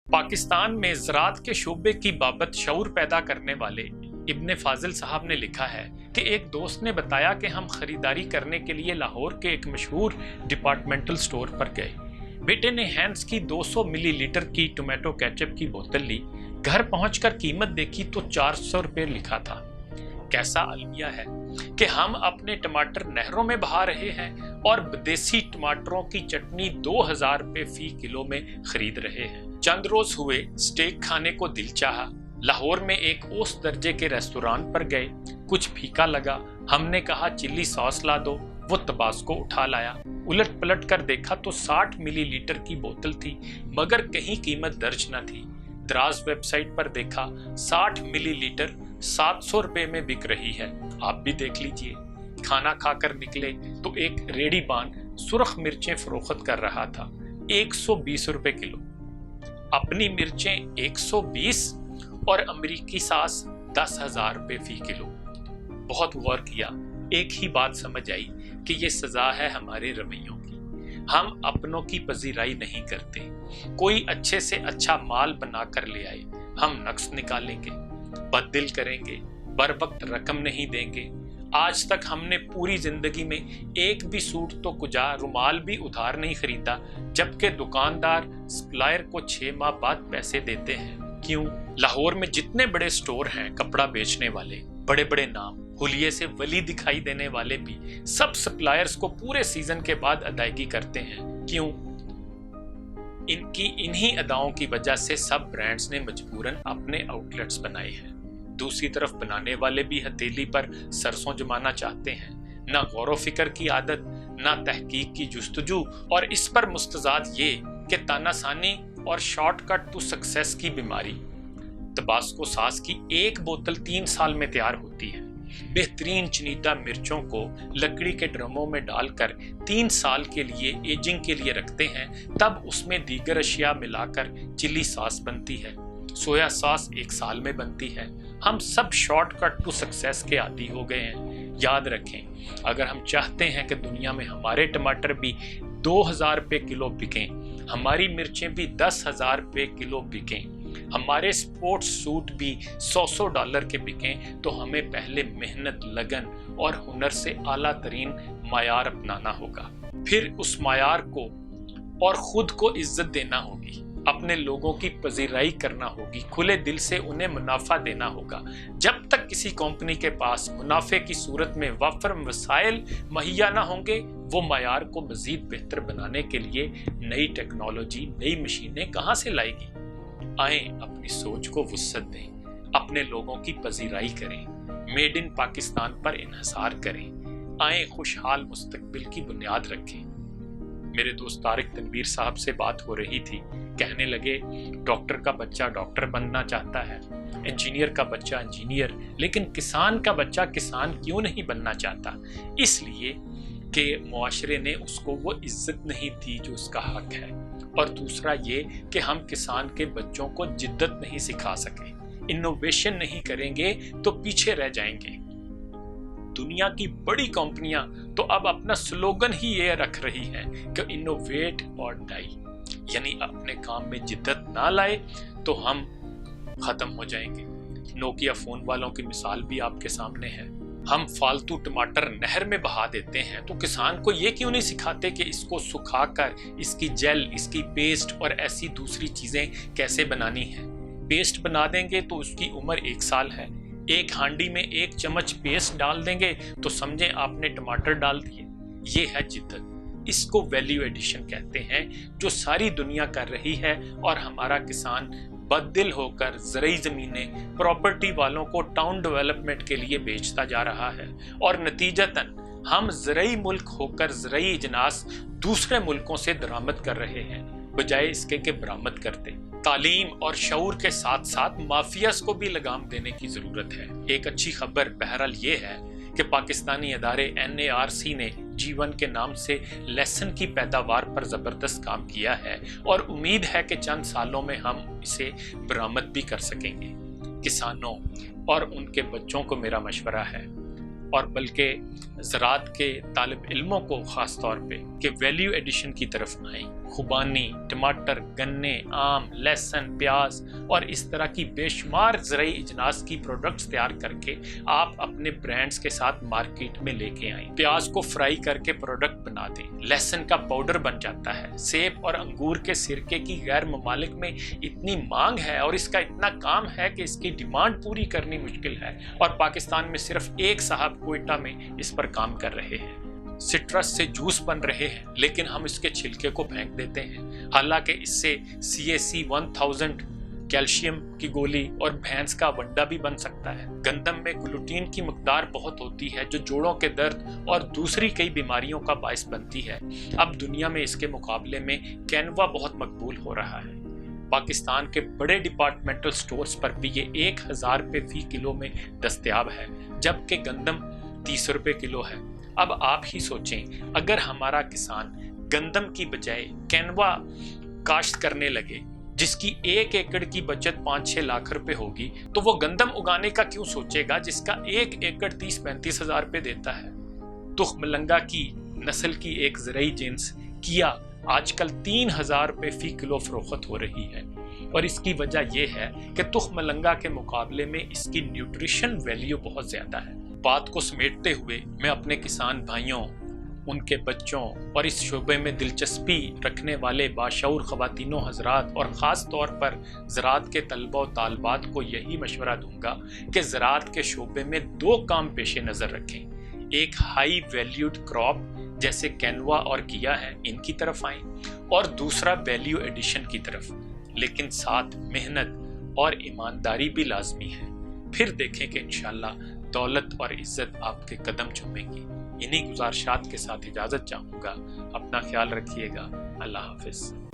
पाकिस्तान में ज़राअत के शोबे की बाबत शऊर पैदा करने वाले इब्ने फाजिल साहब ने लिखा है कि एक दोस्त ने बताया कि हम खरीदारी करने के लिए लाहौर के एक मशहूर डिपार्टमेंटल स्टोर पर गए। बेटे ने हैंड्स की 200 मिलीलीटर की टोमेटो केचप की बोतल ली। घर पहुंचकर कीमत देखी तो 400 रुपये लिखा था। कैसा अलमिया है कि हम अपने टमाटर नहरों में बहा रहे हैं और विदेशी टमाटरों की चटनी 2000 रुपये फी किलो में खरीद रहे हैं। चंद रोज हुए स्टेक खाने को दिल चाहा। लाहौर में एक ओस दर्जे के रेस्टोरेंट पर गए। कुछ फीका लगा। हमने कहा चिल्ली सॉस ला दो। वो तबास्को उठा लाया। उलट पलट कर देखा तो 60 मिलीलीटर की बोतल थी, मगर कहीं कीमत दर्ज न थी। दराज वेबसाइट पर देखा 60 मिलीलीटर 700 रुपये में बिक रही है। आप भी देख लीजिए। खाना खाकर निकले तो एक रेडीबान सुर्ख मिर्चें फरोख्त कर रहा था, 120 रुपये किलो। अपनी मिर्चें 120 और अमेरिकी सास 10,000 रुपये फी किलो। बहुत गौर किया, एक ही बात समझ आई कि ये सजा है हमारे रवैयों की। हम अपनों की पजीराई नहीं करते। कोई अच्छे से अच्छा माल बना कर ले आए, हम नक्स निकालेंगे, बददिल करेंगे, बर वक्त रकम नहीं देंगे। आज तक हमने पूरी जिंदगी में एक भी सूट तो कुजा रुमाल भी उधार नहीं खरीदा, जबकि दुकानदार सप्लायर को 6 माह बाद पैसे देते हैं। क्यों? लाहौर में जितने बड़े स्टोर हैं कपड़ा बेचने वाले, बड़े बड़े नाम, हुलिये से वली दिखाई देने वाले भी सब सप्लायर्स को पूरे सीजन के बाद अदायगी करते हैं। क्यों? इनकी इन्हीं अदाओं की वजह से सब ब्रांड्स ने मजबूरन अपने आउटलेट्स बनाए हैं। दूसरी तरफ बनाने वाले भी हथेली पर सरसों जमाना चाहते हैं। ना गौर फिक्र की आदत, ना तहकीक की जुस्तजू, और इस पर मुस्तजाद ये कि तानासानी और शॉर्टकट टू सक्सेस की बीमारी। तबास्को सास की एक बोतल 3 साल में तैयार होती है। बेहतरीन चुनिंदा मिर्चों को लकड़ी के ड्रमों में डालकर 3 साल के लिए एजिंग के लिए रखते हैं, तब उसमें दीगर अशिया मिलाकर चिली सॉस बनती है। सोया सॉस 1 साल में बनती है। हम सब शॉर्टकट टू सक्सेस के आदी हो गए हैं। याद रखें, अगर हम चाहते हैं कि दुनिया में हमारे टमाटर भी 2000 रुपये किलो बिकें, हमारी मिर्चें भी 10,000 रुपये किलो बिकें, हमारे स्पोर्ट्स सूट भी $100 के बिकें, तो हमें पहले मेहनत, लगन और हुनर से आला तरीन मायार अपनाना होगा। फिर उस मायार को और खुद को इज्जत देना होगी, अपने लोगों की पजीराई करना होगी, खुले दिल से उन्हें मुनाफा देना होगा। जब तक किसी कंपनी के पास मुनाफे की सूरत में वाफर वसाइल मुहैया ना होंगे, वो मायार को मजीद बेहतर बनाने के लिए नई टेक्नोलॉजी, नई मशीनें कहाँ से लाएगी। आए अपनी सोच को वुसअत दें, अपने लोगों की पजीराई करें, मेड इन पाकिस्तान पर इन्हसार करें। आए खुशहाल मुस्तकबिल की बुनियाद रखें। मेरे दोस्त तारिक तनवीर साहब से बात हो रही थी। कहने लगे, डॉक्टर का बच्चा डॉक्टर बनना चाहता है, इंजीनियर का बच्चा इंजीनियर, लेकिन किसान का बच्चा किसान क्यों नहीं बनना चाहता? इसलिए कि मुआशरे ने उसको वो इज्जत नहीं दी जो उसका हक है, और दूसरा ये कि हम किसान के बच्चों को जिद्दत नहीं सिखा सके, इनोवेशन नहीं करेंगे तो पीछे रह जाएंगे। दुनिया की बड़ी कंपनियां तो अब अपना स्लोगन ही ये रख रही हैं कि इनोवेट और डाई, यानी अपने काम में जिद्दत ना लाए तो हम खत्म हो जाएंगे। नोकिया फोन वालों की मिसाल भी आपके सामने है। हम फालतू टमाटर नहर में बहा देते हैं, तो किसान को ये क्यों नहीं सिखाते कि इसको सुखाकर इसकी जेल, इसकी पेस्ट और ऐसी दूसरी चीजें कैसे बनानी है। पेस्ट बना देंगे तो उसकी उम्र 1 साल है। एक हांडी में 1 चम्मच पेस्ट डाल देंगे तो समझें आपने टमाटर डाल दिए। ये है जिद्दत। इसको वैल्यू एडिशन कहते हैं, जो सारी दुनिया कर रही है, और हमारा किसान बददिल होकर ज़रई ज़मीनें प्रॉपर्टी वालों को टाउन डेवलपमेंट के लिए बेचता जा रहा है, और नतीजतन हम ज़रई मुल्क होकर ज़रई इजनास दूसरे मुल्कों से दरामद कर रहे हैं, बजाय इसके के बरामद करते। तालीम और शऊर के साथ साथ माफियास को भी लगाम देने की ज़रूरत है। एक अच्छी खबर बहरहाल ये है कि पाकिस्तानी अदारे NARC ने जीवन के नाम से लेसन की पैदावार पर ज़बरदस्त काम किया है, और उम्मीद है कि चंद सालों में हम इसे बरामद भी कर सकेंगे। किसानों और उनके बच्चों को मेरा मशवरा है, और बल्कि ज़राअत के तालिब इल्मों को ख़ास तौर पे, कि वैल्यू एडिशन की तरफ आएं। खुबानी, टमाटर, गन्ने, आम, लहसुन, प्याज और इस तरह की बेशुमार ज़राई इजनास की प्रोडक्ट्स तैयार करके आप अपने ब्रांड्स के साथ मार्केट में लेके आएं। प्याज को फ्राई करके प्रोडक्ट बना दें, लहसुन का पाउडर बन जाता है। सेब और अंगूर के सिरके की गैर ममालिक में इतनी मांग है और इसका इतना काम है कि इसकी डिमांड पूरी करनी मुश्किल है, और पाकिस्तान में सिर्फ एक साहब कोयटा में इस पर काम कर रहे हैं। सिट्रस से जूस बन रहे हैं, लेकिन हम इसके छिलके को फेंक देते हैं, हालांकि इससे CAC 1000 कैल्शियम की गोली और भैंस का वंडा भी बन सकता है। गंदम में ग्लूटीन की मकदार बहुत होती है, जो जोड़ों के दर्द और दूसरी कई बीमारियों का बायस बनती है। अब दुनिया में इसके मुकाबले में कैनवा बहुत मकबूल हो रहा है। पाकिस्तान के बड़े डिपार्टमेंटल स्टोर्स पर भी ये 1000 रुपये फी किलो में दस्तयाब है, जबकि गंदम 30 रुपये किलो है। अब आप ही सोचें, अगर हमारा किसान गंदम की बजाय कैनवा काश्त करने लगे, जिसकी 1 एकड़ की बचत 5-6 लाख रुपए होगी, तो वो गंदम उगाने का क्यों सोचेगा जिसका 1 एकड़ 30-35 हजार रुपये देता है। तुखमलंगा की नस्ल की एक ज़रई जिन्स किया आजकल 3000 रुपये फी किलो फरोख्त हो रही है, और इसकी वजह यह है कि तुखमलंगा के मुकाबले में इसकी न्यूट्रिशन वैल्यू बहुत ज़्यादा है। बात को समेटते हुए मैं अपने किसान भाइयों, उनके बच्चों और इस शोबे में दिलचस्पी रखने वाले बाशऊर ख़वातीनों हजरात और ख़ास तौर पर ज़राअत के तलबा और तालबात को यही मशवरा दूंगा कि ज़राअत के शोबे में 2 काम पेश नज़र रखें। एक हाई वैल्यूड क्रॉप जैसे कैनवा और किया है, इनकी तरफ आएँ, और दूसरा वैल्यू एडिशन की तरफ, लेकिन साथ मेहनत और ईमानदारी भी लाजमी है। फिर देखें कि इंशाअल्लाह दौलत और इज्जत आपके कदम चूमेगी। इन्हीं गुजारिशात के साथ इजाज़त चाहूँगा। अपना ख्याल रखिएगा। अल्लाह हाफिज़।